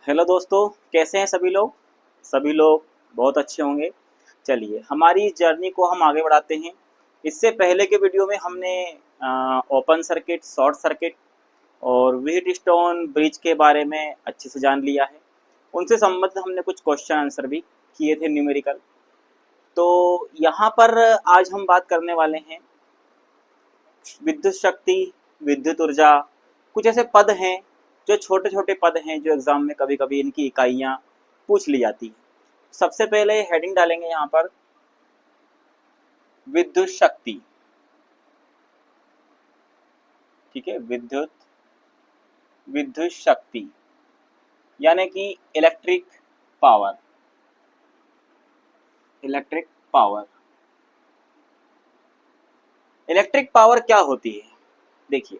Hello दोस्तों, कैसे हैं सभी लोग। सभी लोग बहुत अच्छे होंगे। चलिए हमारी इस जर्नी को हम आगे बढ़ाते हैं। इससे पहले के वीडियो में हमने ओपन सर्किट, शॉर्ट सर्किट और व्हीट स्टोन ब्रिज के बारे में अच्छे से जान लिया है। उनसे संबंधित हमने कुछ क्वेश्चन आंसर भी किए थे, न्यूमेरिकल। तो यहाँ पर आज हम बात करने वाले हैं विद्युत शक्ति, विद्युत ऊर्जा। कुछ ऐसे पद हैं जो छोटे छोटे पद हैं जो एग्जाम में कभी कभी इनकी इकाइयाँ पूछ ली जाती हैं। सबसे पहले हेडिंग डालेंगे यहाँ पर विद्युत शक्ति। ठीक है, विद्युत शक्ति यानी कि electric power. Electric power, electric power क्या होती है। देखिए,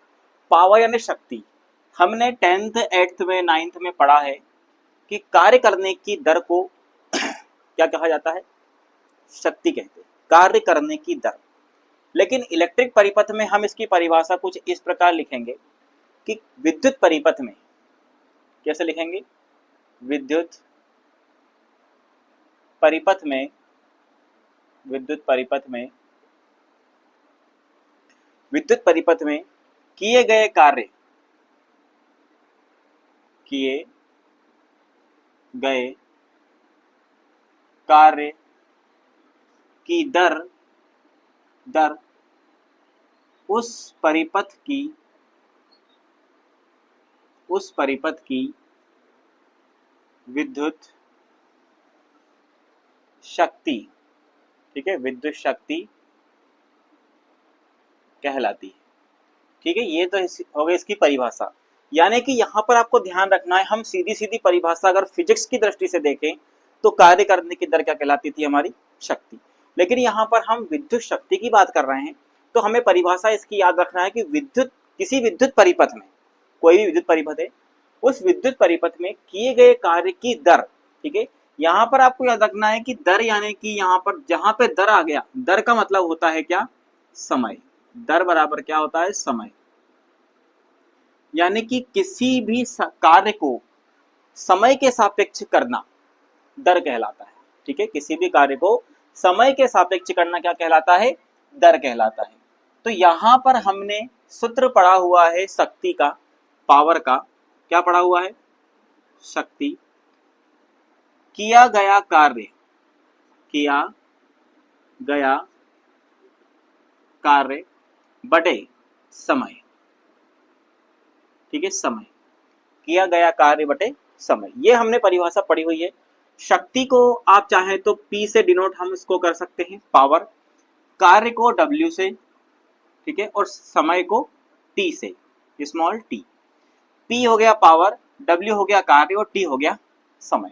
पावर यानी शक्ति। हमने 10th 8th में 9th में पढ़ा है कि कार्य करने की दर को क्या कहा जाता है, शक्ति कहते हैं, कार्य करने की दर। लेकिन इलेक्ट्रिक परिपथ में हम इसकी परिभाषा कुछ इस प्रकार लिखेंगे कि विद्युत परिपथ में, कैसे लिखेंगे, विद्युत परिपथ में, विद्युत परिपथ में, विद्युत परिपथ में किए गए कार्य, किए गए कार्य की दर उस परिपथ की विद्युत शक्ति, ठीक है, विद्युत शक्ति कहलाती है। ठीक है, ये तो हो गई इसकी परिभाषा। यानी कि यहाँ पर आपको ध्यान रखना है, हम सीधी सीधी परिभाषा अगर फिजिक्स की दृष्टि से देखें तो कार्य करने की दर क्या कहलाती थी, हमारी शक्ति। लेकिन यहाँ पर हम विद्युत शक्ति की बात कर रहे हैं तो हमें परिभाषा इसकी याद रखना है कि विद्युत, किसी विद्युत परिपथ में, कोई भी विद्युत परिपथ है, उस विद्युत परिपथ में किए गए कार्य की दर। ठीक है, यहाँ पर आपको याद रखना है कि दर यानी कि यहाँ पर जहां पे दर आ गया, दर का मतलब होता है क्या, समय। दर बराबर क्या होता है, समय। यानी कि किसी भी कार्य को समय के सापेक्ष करना दर कहलाता है। ठीक है, किसी भी कार्य को समय के सापेक्ष करना क्या कहलाता है, दर कहलाता है। तो यहां पर हमने सूत्र पढ़ा हुआ है शक्ति का, पावर का। क्या पढ़ा हुआ है, शक्ति, किया गया कार्य, किया गया कार्य बटे समय। ठीक है, समय, किया गया कार्य बटे समय, ये हमने परिभाषा पढ़ी हुई है। शक्ति को आप चाहें तो P से डिनोट हम इसको कर सकते हैं, पावर। कार्य को W से, ठीक है, और समय को T से, स्मॉल t। P हो गया पावर, W हो गया कार्य और T हो गया समय।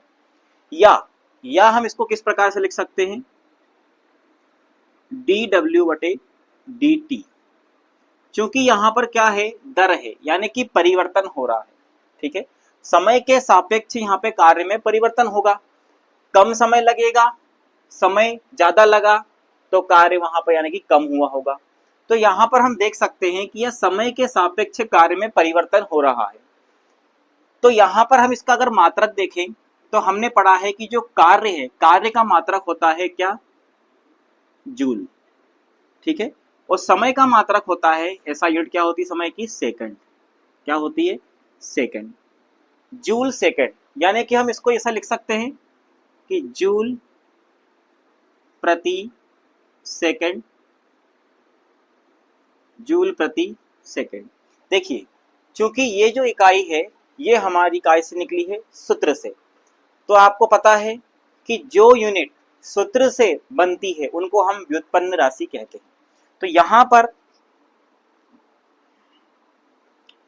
या हम इसको किस प्रकार से लिख सकते हैं, dW बटे dt। क्योंकि यहां पर क्या है, दर है, यानी कि परिवर्तन हो रहा है। ठीक है, समय के सापेक्ष यहाँ पे कार्य में परिवर्तन होगा। कम समय लगेगा, समय ज्यादा लगा तो कार्य वहां पर यानी कि कम हुआ होगा। तो यहाँ पर हम देख सकते हैं कि यह समय के सापेक्ष कार्य में परिवर्तन हो रहा है। तो यहाँ पर हम इसका अगर मात्रक देखें तो हमने पढ़ा है कि जो कार्य है, कार्य का मात्रक होता है क्या, जूल। ठीक है, और समय का मात्रक होता है, ऐसा यूनिट क्या होती है समय की, सेकंड। क्या होती है, सेकंड, जूल सेकंड। यानी कि हम इसको ऐसा लिख सकते हैं कि जूल प्रति सेकंड, जूल प्रति सेकंड। देखिए, क्योंकि ये जो इकाई है ये हमारी इकाई से निकली है, सूत्र से। तो आपको पता है कि जो यूनिट सूत्र से बनती है उनको हम व्युत्पन्न राशि कहते हैं। तो यहां पर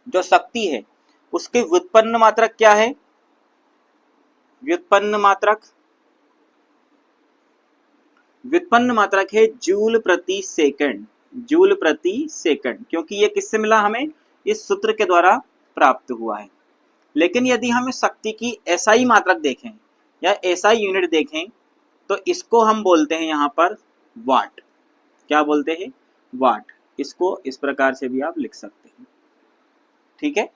जो शक्ति है उसके व्युत्पन्न मात्रक क्या है, व्युत्पन्न मात्रक है जूल प्रति सेकंड, जूल प्रति सेकंड। क्योंकि ये किससे मिला, हमें इस सूत्र के द्वारा प्राप्त हुआ है। लेकिन यदि हमें शक्ति की एसआई मात्रक देखें या एसआई यूनिट देखें तो इसको हम बोलते हैं यहाँ पर वाट। क्या बोलते हैं, वाट। इसको इस प्रकार से भी आप लिख सकते हैं। ठीक है,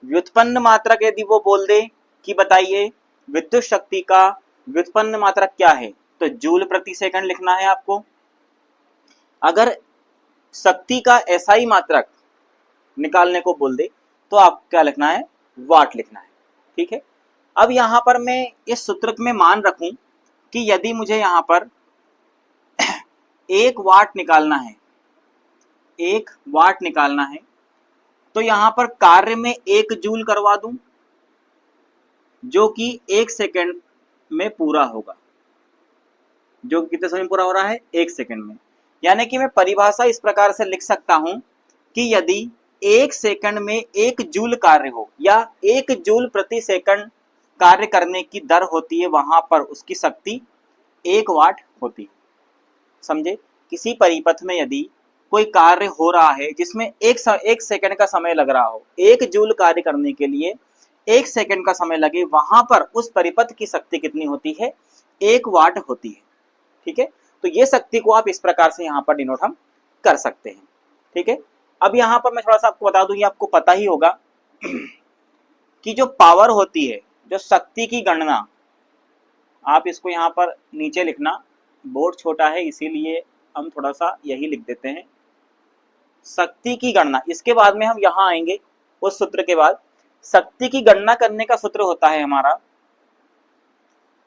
व्युत्पन्न मात्रक यदि वो बोल दे कि बताइए विद्युत शक्ति का व्युत्पन्न मात्रक क्या है, तो जूल प्रति सेकंड लिखना है आपको। अगर शक्ति का एसआई मात्रक निकालने को बोल दे तो आप क्या लिखना है, वाट लिखना है। ठीक है, अब यहां पर मैं इस सूत्र में मान रखूं कि यदि मुझे यहां पर 1 वाट निकालना है, 1 वाट निकालना है, तो यहां पर कार्य में 1 जूल करवा दूं जो कि 1 सेकंड में पूरा होगा, जो कितने समय में पूरा हो रहा है, 1 सेकंड में। यानी कि मैं परिभाषा इस प्रकार से लिख सकता हूं कि यदि 1 सेकंड में 1 जूल कार्य हो या 1 जूल प्रति सेकंड कार्य करने की दर होती है, वहां पर उसकी शक्ति 1 वाट होती है। समझे, किसी परिपथ में यदि कोई कार्य हो रहा है जिसमें एक सेकंड का समय लग रहा हो, 1 जूल कार्य करने के लिए 1 सेकंड का समय लगे, वहां पर उस परिपथ की शक्ति कितनी होती है, 1 वाट होती है। ठीक है, तो ये शक्ति को आप इस प्रकार से यहाँ पर डिनोट हम कर सकते हैं। ठीक है, अब यहाँ पर मैं थोड़ा सा आपको बता दूं, ये आपको पता ही होगा कि जो पावर होती है, जो शक्ति की गणना, आप इसको यहाँ पर नीचे लिखना, बोर्ड छोटा है इसीलिए हम थोड़ा सा यही लिख देते हैं, शक्ति की गणना। इसके बाद में हम यहाँ आएंगे, उस सूत्र के बाद शक्ति की गणना करने का सूत्र होता है हमारा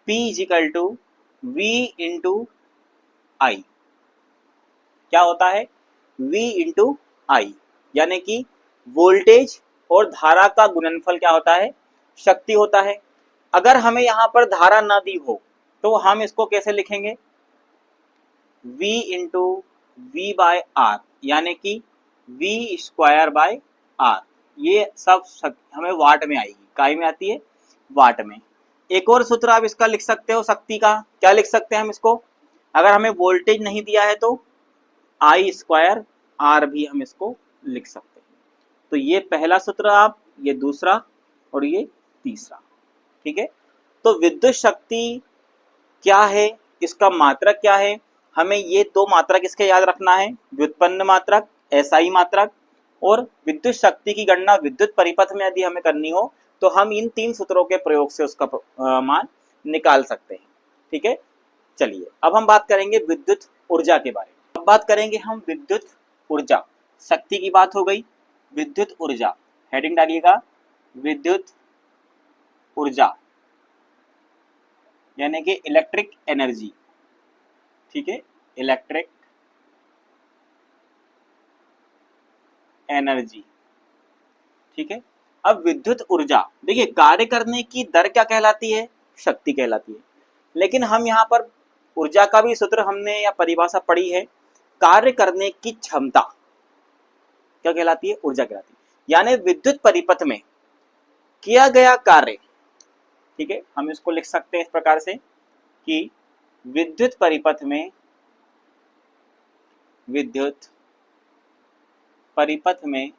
P = V × I। क्या होता है, V × I, यानी कि वोल्टेज और धारा का गुणनफल क्या होता है, शक्ति होता है। अगर हमें यहाँ पर धारा ना दी हो तो हम इसको कैसे लिखेंगे, V × V/R, यानी कि V²/R। ये सब हमें वाट में आएगी, काय में आती है, वाट में। एक और सूत्र आप इसका लिख सकते हो शक्ति का, क्या लिख सकते हैं हम इसको, अगर हमें वोल्टेज नहीं दिया है तो I²R भी हम इसको लिख सकते हैं। तो ये पहला सूत्र आप, ये दूसरा और ये तीसरा। ठीक है, तो विद्युत शक्ति क्या है, इसका मात्रक क्या है, हमें ये 2 मात्रक इसके याद रखना है, व्युत्पन्न मात्रक, एसआई मात्रक, और विद्युत शक्ति की गणना विद्युत परिपथ में यदि हमें करनी हो तो हम इन 3 सूत्रों के प्रयोग से उसका मान निकाल सकते हैं। ठीक है, चलिए अब हम बात करेंगे विद्युत ऊर्जा के बारे में। अब बात करेंगे हम विद्युत ऊर्जा, शक्ति की बात हो गई, विद्युत ऊर्जा, हेडिंग डालिएगा विद्युत ऊर्जा, यानी कि इलेक्ट्रिक एनर्जी। ठीक है, इलेक्ट्रिक एनर्जी। ठीक है, अब विद्युत ऊर्जा, देखिए कार्य करने की दर क्या कहलाती है, शक्ति कहलाती है, लेकिन हम यहाँ पर ऊर्जा का भी सूत्र हमने या परिभाषा पढ़ी है, कार्य करने की क्षमता क्या कहलाती है, ऊर्जा कहलाती है। यानी विद्युत परिपथ में किया गया कार्य, ठीक है, हम इसको लिख सकते हैं इस प्रकार से कि विद्युत परिपथ में, विद्युत परिपथ में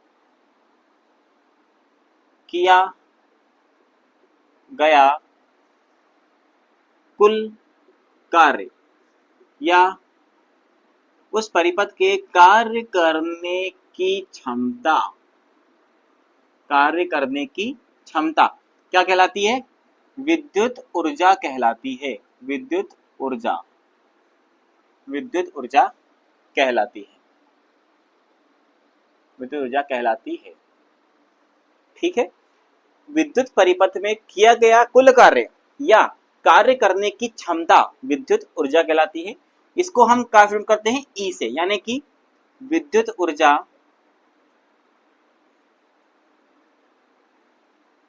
किया गया कुल कार्य या उस परिपथ के कार्य करने की क्षमता, कार्य करने की क्षमता क्या कहलाती है, विद्युत ऊर्जा कहलाती है, विद्युत ऊर्जा, विद्युत ऊर्जा कहलाती है, विद्युत ऊर्जा कहलाती है। ठीक है, विद्युत परिपथ में किया गया कुल कार्य या कार्य करने की क्षमता विद्युत ऊर्जा कहलाती है। इसको हम काफी करते हैं ई से, यानी कि विद्युत ऊर्जा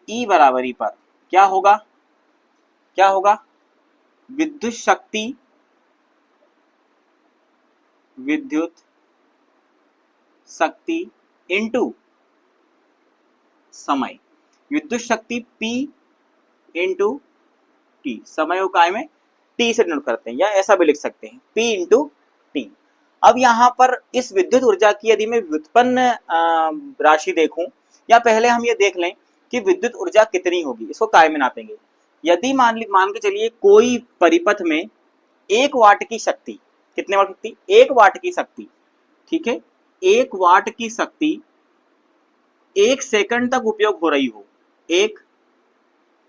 ई बराबरी पर क्या होगा, क्या होगा, विद्युत शक्ति, विद्युत शक्ति इनटू समय, विद्युत शक्ति P इंटू टी, समय काय में T से डिनोट करते हैं, या ऐसा भी लिख सकते हैं P इंटू टी। अब यहाँ पर इस विद्युत ऊर्जा की यदि मैं व्युत्पन्न राशि देखूं, या पहले हम ये देख लें कि विद्युत ऊर्जा कितनी होगी, इसको काय में नापेंगे। यदि मान के चलिए कोई परिपथ में 1 वाट की शक्ति, कितने वाट शक्ति, 1 वाट की शक्ति, ठीक है, 1 वाट की शक्ति 1 सेकंड तक उपयोग हो रही हो, 1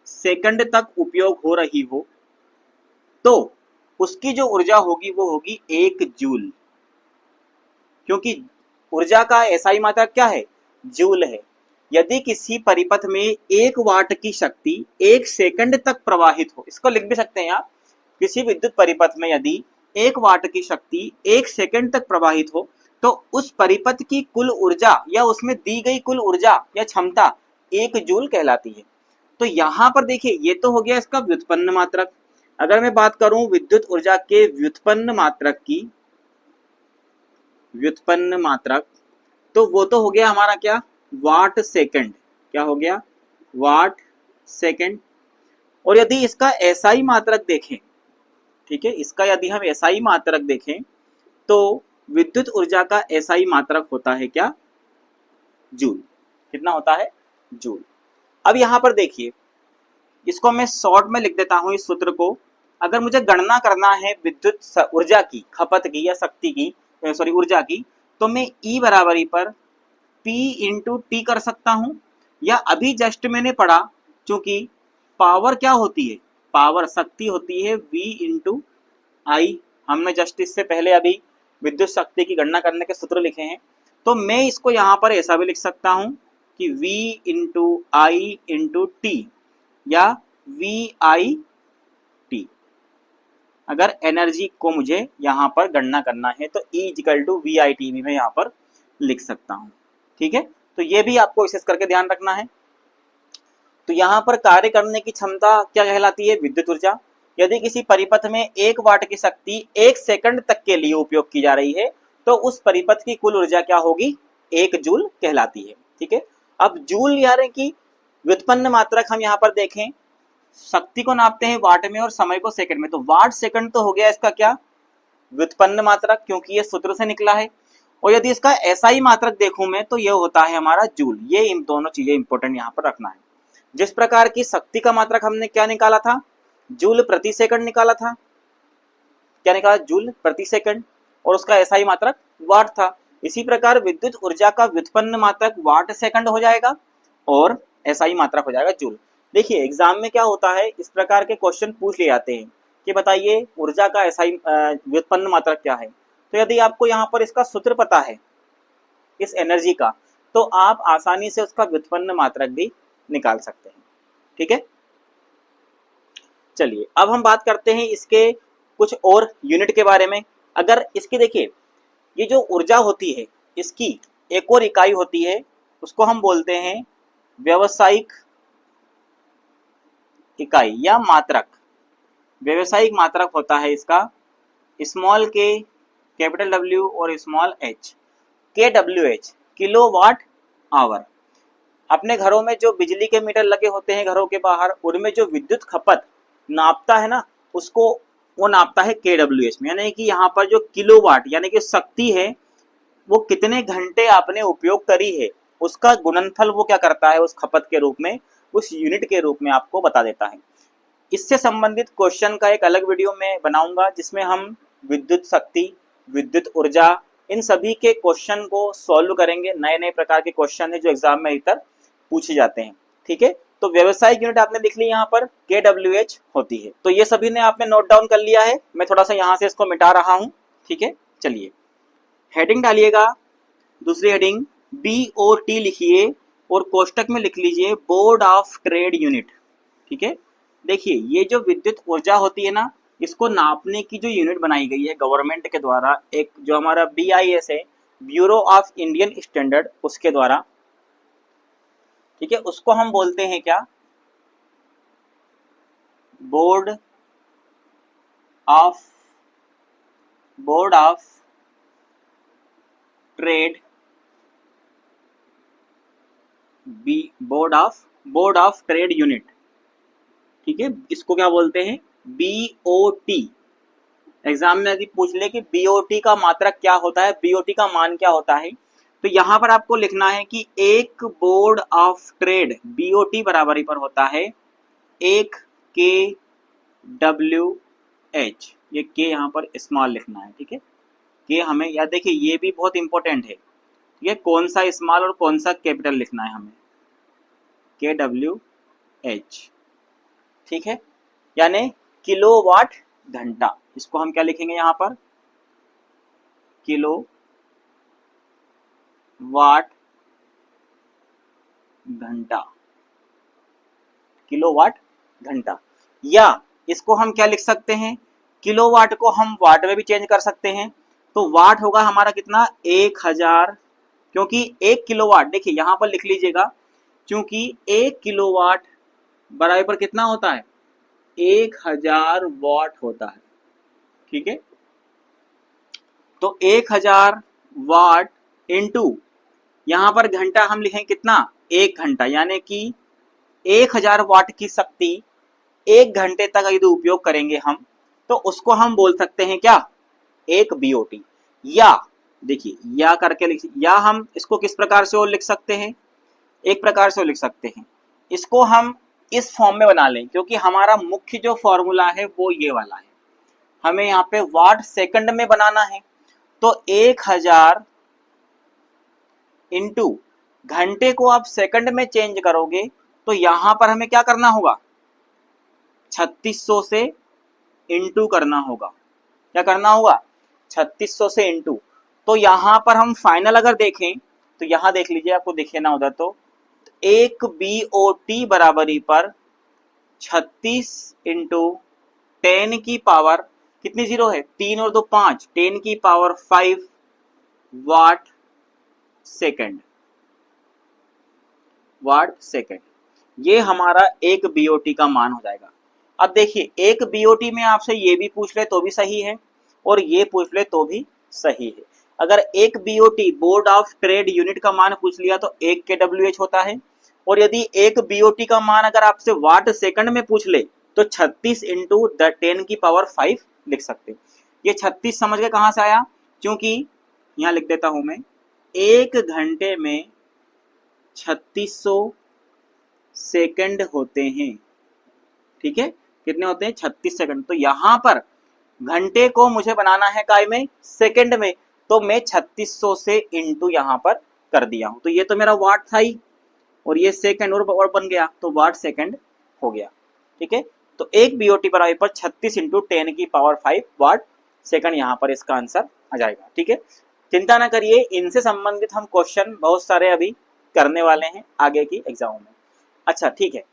सेकंड तक उपयोग हो रही हो, तो उसकी जो ऊर्जा होगी वो होगी 1 जूल, क्योंकि ऊर्जा का एसआई मात्रक क्या है, जूल है। यदि किसी परिपथ में 1 वाट की शक्ति 1 सेकंड तक प्रवाहित हो, इसको लिख भी सकते हैं आप, किसी विद्युत परिपथ में यदि 1 वाट की शक्ति 1 सेकंड तक प्रवाहित हो, तो उस परिपथ की कुल ऊर्जा या उसमें दी गई कुल ऊर्जा या क्षमता 1 जूल कहलाती है। तो यहां पर देखिए, ये तो हो गया इसका व्युत्पन्न मात्रक। अगर मैं बात करूं विद्युत ऊर्जा के व्युत्पन्न मात्रक की, व्युत्पन्न मात्रक, तो वो तो हो गया हमारा क्या, वाट सेकंड। क्या हो गया, वाट सेकंड। और यदि इसका एसआई मात्रक देखें, ठीक है, इसका यदि हम एसआई मात्रक देखें तो विद्युत ऊर्जा का एसआई मात्रक होता है क्या, जूल। कितना होता है, जूल। अब यहां पर देखिए, इसको मैं शॉर्ट में लिख देता हूं इस सूत्र को। अगर मुझे गणना करना है विद्युत ऊर्जा की खपत की या शक्ति की, सॉरी ऊर्जा की, तो मैं ई बराबरी पर P इंटू टी कर सकता हूं, या अभी जस्ट मैंने पढ़ा, चूंकि पावर क्या होती है, पावर शक्ति होती है V इंटू आई। हमने जस्ट इससे पहले अभी विद्युत शक्ति की गणना करने के सूत्र लिखे हैं, तो मैं इसको यहाँ पर ऐसा भी लिख सकता हूं कि V into I into T, या वी आई टी। अगर एनर्जी को मुझे यहाँ पर गणना करना है तो E equal to V I T भी मैं यहाँ पर लिख सकता हूँ। ठीक है, तो ये भी आपको विशेष करके ध्यान रखना है। तो यहाँ पर कार्य करने की क्षमता क्या कहलाती है, विद्युत ऊर्जा। यदि किसी परिपथ में 1 वाट की शक्ति 1 सेकंड तक के लिए उपयोग की जा रही है, तो उस परिपथ की कुल ऊर्जा क्या होगी, 1 जूल कहलाती है। ठीक है, अब जूल यानी कि व्युत्पन्न मात्रक हम यहाँ पर देखें, शक्ति को नापते हैं वाट में और समय को सेकंड में, तो वाट सेकंड तो हो गया इसका क्या, व्युत्पन्न मात्रक, क्योंकि ये सूत्र से निकला है। और यदि इसका एसआई मात्रक देखूं मैं, तो ये होता है हमारा जूल। ये इन दोनों चीजें इंपॉर्टेंट यहाँ पर रखना है। जिस प्रकार की शक्ति का मात्रक हमने क्या निकाला था, जूल प्रति सेकंड निकाला था, क्या निकाला, जूल प्रति सेकंड, और उसका एसआई मात्रक वाट था। इसी प्रकार विद्युत ऊर्जा का व्युत्पन्न मात्रक वाट सेकंड हो जाएगा और एसआई मात्रक हो जाएगा जूल। देखिए एग्जाम में क्या होता है, इस प्रकार के क्वेश्चन पूछ लिए जाते हैं कि बताइए ऊर्जा का एसआई व्युत्पन्न मात्रक क्या है। तो यदि आपको यहाँ पर इसका सूत्र पता है इस एनर्जी का, तो आप आसानी से उसका व्युत्पन्न मात्रक भी निकाल सकते हैं। ठीक है, चलिए अब हम बात करते हैं इसके कुछ और यूनिट के बारे में। अगर इसकी देखिए, ये जो ऊर्जा होती है इसकी एक और इकाई होती है, उसको हम बोलते हैं व्यावसायिक इकाई या मात्रक। व्यावसायिक मात्रक होता है इसका स्मॉल के, कैपिटल डब्ल्यू और स्मॉल एच। के डब्ल्यू एच किलोवाट आवर। अपने घरों में जो बिजली के मीटर लगे होते हैं घरों के बाहर, उनमें जो विद्युत खपत नापता है ना, उसको वो नापता है के डब्ल्यू एच में। यानी कि यहाँ पर जो किलोवाट यानी कि शक्ति है, वो कितने घंटे आपने उपयोग करी है, उसका गुणनफल वो क्या करता है, उस खपत के रूप में, उस यूनिट के रूप में आपको बता देता है। इससे संबंधित क्वेश्चन का एक अलग वीडियो में बनाऊंगा, जिसमें हम विद्युत शक्ति, विद्युत ऊर्जा, इन सभी के क्वेश्चन को सॉल्व करेंगे। नए नए प्रकार के क्वेश्चन है जो एग्जाम में इधर पूछे जाते हैं। ठीक है, तो व्यवसायिक यूनिट आपने लिख ली यहाँ पर KWH होती है। तो ये सभी ने आपने नोट डाउन कर लिया है, मैं थोड़ा सा यहाँ से इसको मिटा रहा हूँ। ठीक है, चलिए हेडिंग डालिएगा, दूसरी हेडिंग BOT लिखिए और कोष्टक में लिख लीजिए बोर्ड ऑफ ट्रेड यूनिट। ठीक है, देखिए ये जो विद्युत ऊर्जा होती है ना, इसको नापने की जो यूनिट बनाई गई है गवर्नमेंट के द्वारा, एक जो हमारा BIS है, ब्यूरो ऑफ इंडियन स्टैंडर्ड, उसके द्वारा। ठीक है, उसको हम बोलते हैं क्या, board of trade, board of trade unit. ठीक है, इसको क्या बोलते हैं, BOT। एग्जाम में यदि पूछ ले कि BOT का मात्रक क्या होता है, BOT का मान क्या होता है, तो यहां पर आपको लिखना है कि एक बोर्ड ऑफ ट्रेड BOT बराबरी पर होता है 1 KWH। ये के यहाँ पर स्मॉल लिखना है। ठीक है, के हमें याद, देखिए ये भी बहुत इंपॉर्टेंट है, ठीक है, कौन सा स्मॉल और कौन सा कैपिटल लिखना है हमें, kWh, ठीक है, यानी किलोवाट घंटा। इसको हम क्या लिखेंगे यहाँ पर, किलो वाट घंटा, किलोवाट घंटा। या इसको हम क्या लिख सकते हैं, किलोवाट को हम वाट में भी चेंज कर सकते हैं। तो वाट होगा हमारा कितना, 1000, क्योंकि 1 किलोवाट, देखिए यहां पर लिख लीजिएगा, क्योंकि 1 किलोवाट बराबर कितना होता है, 1000 वाट होता है, ठीक है। तो 1000 वाट इंटू यहां पर घंटा हम लिखेंगे कितना, 1 घंटा, यानी कि 1000 वाट की शक्ति 1 घंटे तक यदि उपयोग करेंगे हम, तो उसको हम बोल सकते हैं क्या, 1 BOT। या देखिए या करके लिख, या हम इसको किस प्रकार से और लिख सकते हैं, एक प्रकार से और लिख सकते हैं, इसको हम इस फॉर्म में बना लें, क्योंकि हमारा मुख्य जो फॉर्मूला है वो ये वाला है, हमें यहाँ पे वाट सेकंड में बनाना है। तो 1000 इंटू घंटे को आप सेकंड में चेंज करोगे, तो यहां पर हमें क्या करना होगा, 3600 से इंटू करना होगा। क्या करना होगा, 3600 से इंटू। तो यहां पर हम फाइनल अगर देखें, तो यहां देख लीजिए, आपको दिखे ना उधर, तो 1 BOT बराबरी पर 36 इंटू 10 की पावर कितनी जीरो है, 3 और 2 5, 10 की power 5 watt second, watt second. ये हमारा 1 BOT का मान हो जाएगा। अब देखिए 1 BOT में आपसे ये भी पूछ ले तो भी सही है, और ये पूछ ले तो भी सही है। अगर 1 BOT board of trade unit का मान पूछ लिया तो 1 kWh होता है, और यदि 1 BOT का मान अगर आपसे वाट सेकंड में पूछ ले तो 36 इंटू 10 की पावर 5 लिख सकते। ये 36 समझ के कहां से आया, क्योंकि यहां लिख देता हूं मैं, 1 घंटे में 3600 सेकंड होते हैं, ठीक है, कितने होते हैं, 36 सेकंड। तो यहां पर घंटे को मुझे बनाना है काय में, सेकंड में, तो मैं 3600 से इंटू यहां पर कर दिया हूं। तो ये तो मेरा वाट था ही, और ये सेकंड और बन गया, तो वाट सेकंड हो गया, ठीक है। तो 1 BOT बराबर पर 36 इंटू 10 की पावर 5 वाट सेकंड, यहां पर इसका आंसर आ जाएगा, ठीक है। चिंता ना करिए, इनसे संबंधित हम क्वेश्चन बहुत सारे अभी करने वाले हैं आगे की एग्जाम में। अच्छा ठीक है,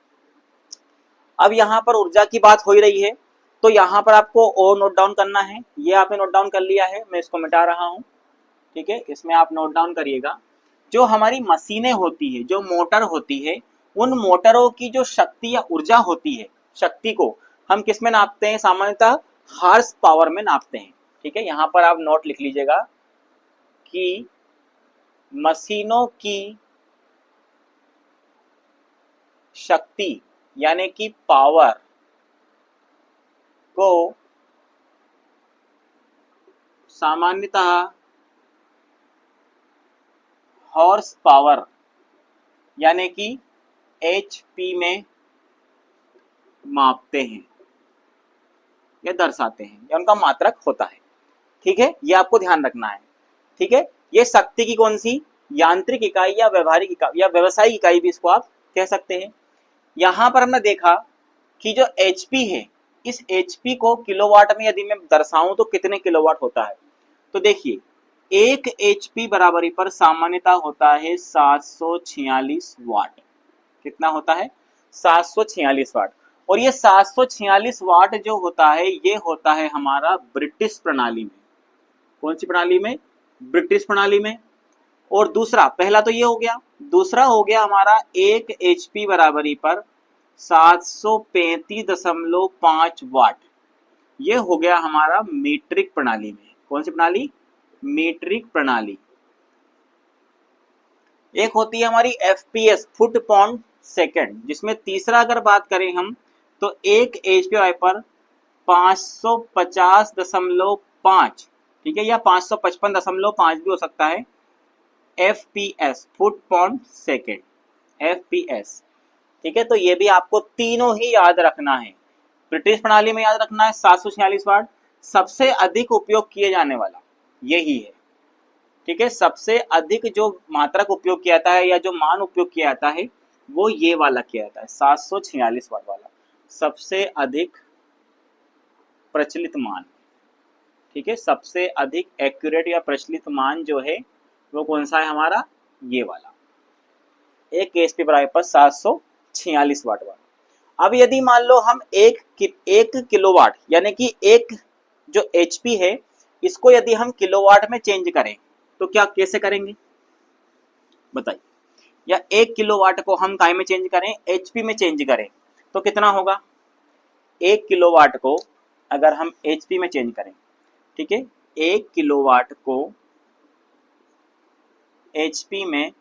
अब यहाँ पर ऊर्जा की बात हो ही रही है, तो यहाँ पर आपको और नोट डाउन करना है। ये आपने नोट डाउन कर लिया है, मैं इसको मिटा रहा हूँ, ठीक है। इसमें आप नोट डाउन करिएगा, जो हमारी मशीनें होती है, जो मोटर होती है, उन मोटरों की जो शक्ति या ऊर्जा होती है, शक्ति को हम किस में नापते हैं, सामान्यतः हॉर्स पावर में नापते हैं, ठीक है। यहाँ पर आप नोट लिख लीजिएगा कि मशीनों की शक्ति यानी कि पावर को सामान्यतः हॉर्स पावर यानी कि HP में मापते हैं या दर्शाते हैं, या उनका मात्रक होता है, ठीक है। ये आपको ध्यान रखना है, ठीक है। ये शक्ति की कौन सी, यांत्रिक इकाई या व्यवहारिक इकाई या व्यवसायिक इकाई भी इसको आप कह सकते हैं। यहां पर हमने देखा कि जो HP है, इस HP को किलोवाट में यदि मैं दर्शाऊं तो कितने किलोवाट होता है। तो देखिए 1 HP बराबरी पर सामान्यतः होता है 746 वाट। कितना होता है, 746 वाट। और ये 746 वाट जो होता है, ये होता है हमारा ब्रिटिश प्रणाली में। कौन सी प्रणाली में, ब्रिटिश प्रणाली में। और दूसरा, पहला तो ये हो गया, दूसरा हो गया हमारा 1 HP बराबरी पर 735.5 वाट। ये हो गया हमारा मीट्रिक प्रणाली में। कौन सी प्रणाली, मीट्रिक प्रणाली। एक होती है हमारी FPS, फुट पाउंड सेकंड, जिसमें तीसरा अगर बात करें हम तो 1 HP पर 550.5, ठीक है, या 555.5 भी हो सकता है, FPS, foot pound second, FPS, ठीक है। तो ये भी आपको तीनों ही याद रखना है। ब्रिटिश प्रणाली में याद रखना है 746 वाट, सबसे अधिक उपयोग किए जाने वाला यही है, ठीक है, सबसे अधिक जो मात्रक उपयोग किया जाता है या जो मान उपयोग किया जाता है वो ये वाला किया जाता है, 746 वाट वाला सबसे अधिक प्रचलित मान। ठीक है, सबसे अधिक एक्यूरेट या प्रचलित मान जो है वो कौन सा है हमारा, ये वाला, एक केएसपी बराबर पर 746 वाट वाला। अब यदि मान लो हम एक किलोवाट यानी कि एक जो एचपी है इसको यदि हम किलोवाट में चेंज करें तो क्या कैसे करेंगे बताइए, या एक किलोवाट को हम काय में चेंज करें, एचपी में चेंज करें तो कितना होगा, एक किलोवाट को अगर हम एचपी में चेंज करें, ठीक है, एक किलोवाट को एचपी में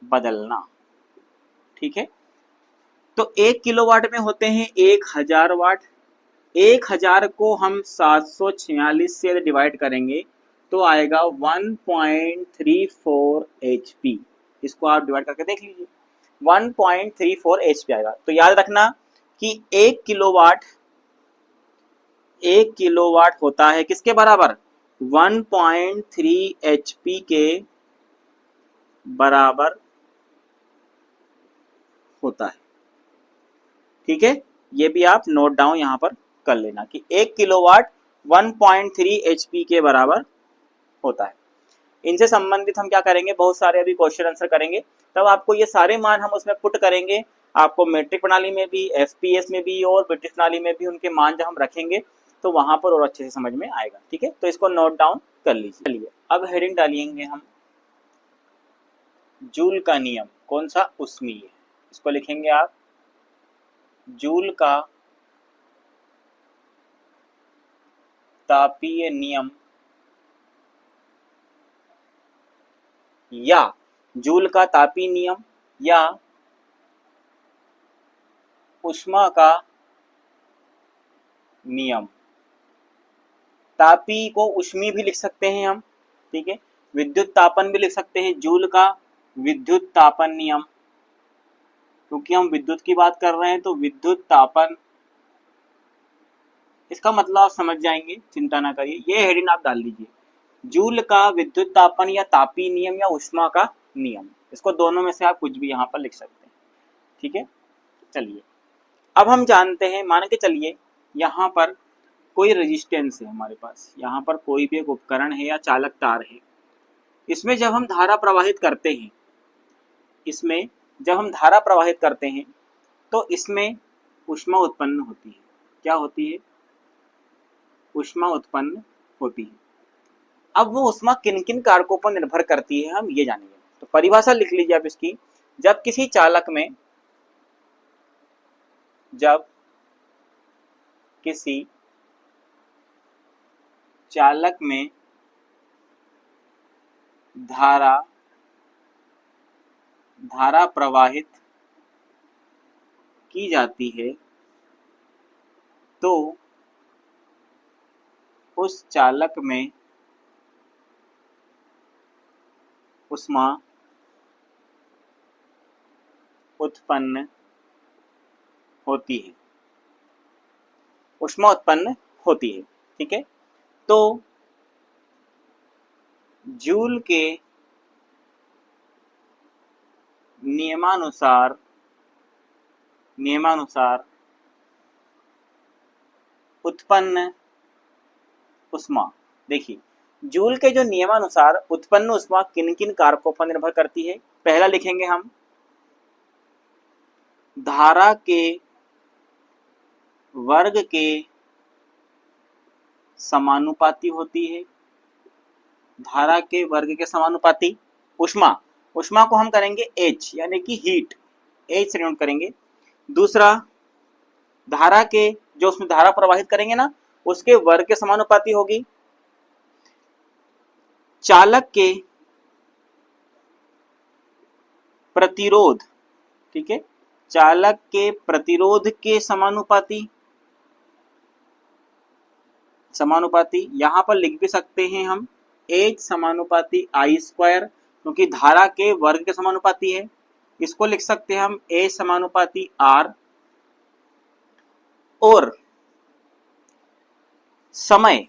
बदलना, ठीक है, तो एक किलोवाट में होते हैं 1000 वाट, 1000 को हम 746 से डिवाइड करेंगे तो आएगा 1.34 एचपी। इसको आप डिवाइड करके देख लीजिए, 1.34 एचपी आएगा। तो याद रखना कि एक किलोवाट होता है किसके बराबर, 1.3 एचपी के बराबर होता है। ठीक है, ये भी आप नोट डाउन यहां पर कर लेना कि एक किलोवाट 1.3 एचपी के बराबर होता है। इनसे संबंधित हम क्या करेंगे, बहुत सारे अभी क्वेश्चन आंसर करेंगे, तब आपको ये सारे मान हम उसमें पुट करेंगे, आपको मैट्रिक प्रणाली में भी, एफपीएस में भी और ब्रिटिश प्रणाली में भी उनके मान जब हम रखेंगे तो वहां पर और अच्छे से समझ में आएगा। ठीक है, तो इसको नोट डाउन कर लीजिए। चलिए अब हेडिंग डालिएंगे हम, जूल का नियम, कौन सा, उष्मीय, इसको लिखेंगे आप जूल का तापीय नियम या जूल का तापीय नियम या ऊष्मा का नियम। तापी को उष्मी भी लिख सकते हैं हम, ठीक है, विद्युत तापन भी लिख सकते हैं, जूल का विद्युत तापन नियम, क्योंकि हम विद्युत की बात कर रहे हैं तो विद्युत तापन, इसका मतलब आप समझ जाएंगे, चिंता ना करिए, ये हेडिंग आप डाल दीजिए, जूल का विद्युत तापन या तापीय नियम या ऊष्मा का नियम, इसको दोनों में से आप कुछ भी यहाँ पर लिख सकते हैं। ठीक है, चलिए अब हम जानते हैं, मान के चलिए यहाँ पर कोई रेजिस्टेंस है हमारे पास, यहाँ पर कोई भी एक उपकरण है या चालक तार है, इसमें जब हम धारा प्रवाहित करते हैं, इसमें जब हम धारा प्रवाहित करते हैं तो इसमें ऊष्मा उत्पन्न होती है। क्या होती है, ऊष्मा उत्पन्न होती है। अब वो ऊष्मा किन किन कारकों पर निर्भर करती है हम ये जानेंगे। तो परिभाषा लिख लीजिए आप इसकी, जब किसी चालक में, जब किसी चालक में धारा प्रवाहित की जाती है तो उस चालक में ऊष्मा उत्पन्न होती है, ऊष्मा उत्पन्न होती है। ठीक है, तो जूल के नियमानुसार उत्पन्न ऊष्मा, देखिए जूल के जो नियमानुसार उत्पन्न ऊष्मा किन किन कारकों पर निर्भर करती है, पहला लिखेंगे हम धारा के वर्ग के समानुपाती होती है, धारा के वर्ग के समानुपाती। ऊष्मा को हम करेंगे H यानी कि हीट, H से डिनोट करेंगे। दूसरा, धारा के जो उसमें धारा प्रवाहित करेंगे ना उसके वर्ग के समानुपाती होगी। चालक के प्रतिरोध, ठीक है, चालक के प्रतिरोध के समानुपाती, यहां पर लिख भी सकते हैं हम H समानुपाती I स्क्वायर, क्योंकि धारा के वर्ग के समानुपाती है। इसको लिख सकते हैं हम A समानुपाती R, और समय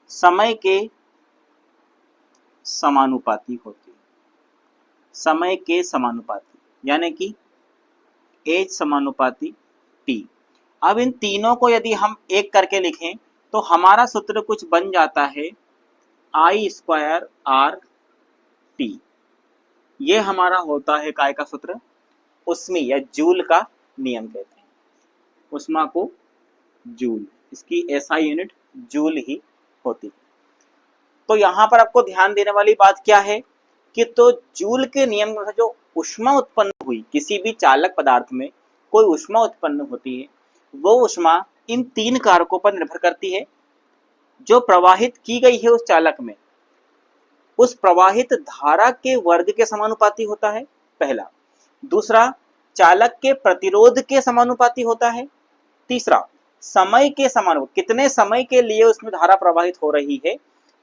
समय के समानुपाती होती है, समय के समानुपाती यानी कि एच समानुपाती टी। अब इन तीनों को यदि हम एक करके लिखें तो हमारा सूत्र कुछ बन जाता है आई स्क्वायर आर टी। ये हमारा होता है काय का सूत्र, उष्मी या जूल का नियम कहते हैं, उष्मा को जूल, इसकी एसआई यूनिट जूल ही होती है। तो यहाँ पर आपको ध्यान देने वाली बात क्या है कि तो जूल के नियम से जो ऊष्मा उत्पन्न हुई, किसी भी चालक पदार्थ में कोई ऊष्मा उत्पन्न होती है, वो ऊष्मा इन तीन कारकों पर निर्भर करती है। जो प्रवाहित की गई है उस चालक में, उस प्रवाहित धारा के वर्ग के समानुपाती होता है पहला। दूसरा, चालक के प्रतिरोध के समानुपाती होता है। तीसरा, समय के समानुपाती, कितने समय के लिए उसमें धारा प्रवाहित हो रही है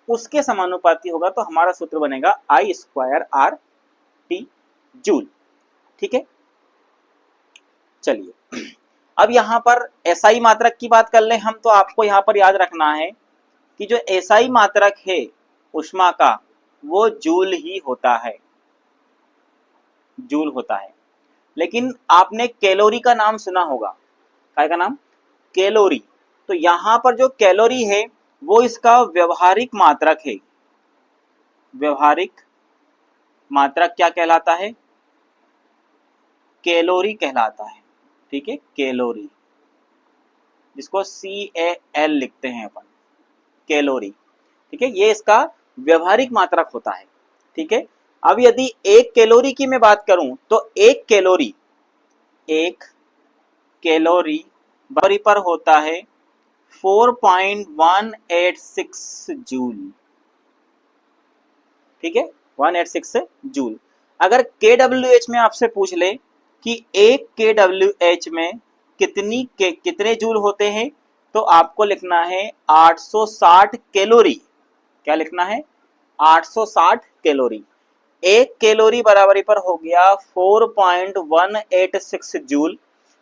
उसके समानुपाती होगा। तो हमारा सूत्र बनेगा आई स्क्वायर आर टी जूल। ठीक है, चलिए अब यहाँ पर एसआई मात्रक की बात कर ले हम, तो आपको यहाँ पर याद रखना है कि जो एसआई मात्रक है ऊष्मा का वो जूल ही होता है, जूल होता है। लेकिन आपने कैलोरी का नाम सुना होगा, काय का नाम, कैलोरी। तो यहाँ पर जो कैलोरी है वो इसका व्यवहारिक मात्रक है। व्यवहारिक मात्रक क्या कहलाता है, कैलोरी कहलाता है। ठीक है, कैलोरी, जिसको CAL लिखते हैं अपन, कैलोरी। ठीक है, ये इसका व्यवहारिक मात्रक होता है। ठीक है, अब यदि एक कैलोरी की मैं बात करूं तो एक कैलोरी पर होता है 4.186 जूल। ठीक है, 186 जूल। अगर KWH में आपसे पूछ ले कि एक KWH में कितने जूल होते हैं, तो आपको लिखना है 860 कैलोरी। क्या लिखना है, 860 कैलोरी। एक कैलोरी बराबरी पर हो गया 4.186 जूल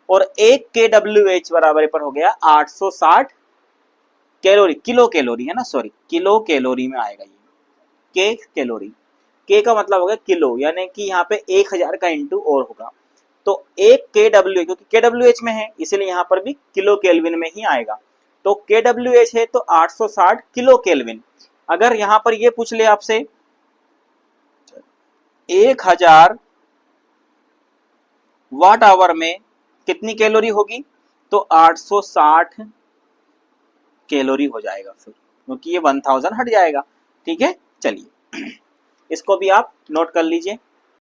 और एक KWH बराबरी पर हो गया 860 कैलोरी। किलो कैलोरी है ना, सॉरी, किलो कैलोरी में आएगा ये, के कैलोरी। के का मतलब हो गया किलो, यानी कि यहाँ पे 1000 का इंटू और होगा। तो एक KWH, क्योंकि KWH में है इसीलिए यहाँ पर भी किलो केल्विन में ही आएगा। तो KWH है तो 860 किलो केल्विन। अगर यहाँ पर ये पूछ ले आपसे 1000 वाट आवर में कितनी कैलोरी होगी, तो 860 कैलोरी हो जाएगा फिर, क्योंकि ये 1000 हट जाएगा। ठीक है, चलिए इसको भी आप नोट कर लीजिए।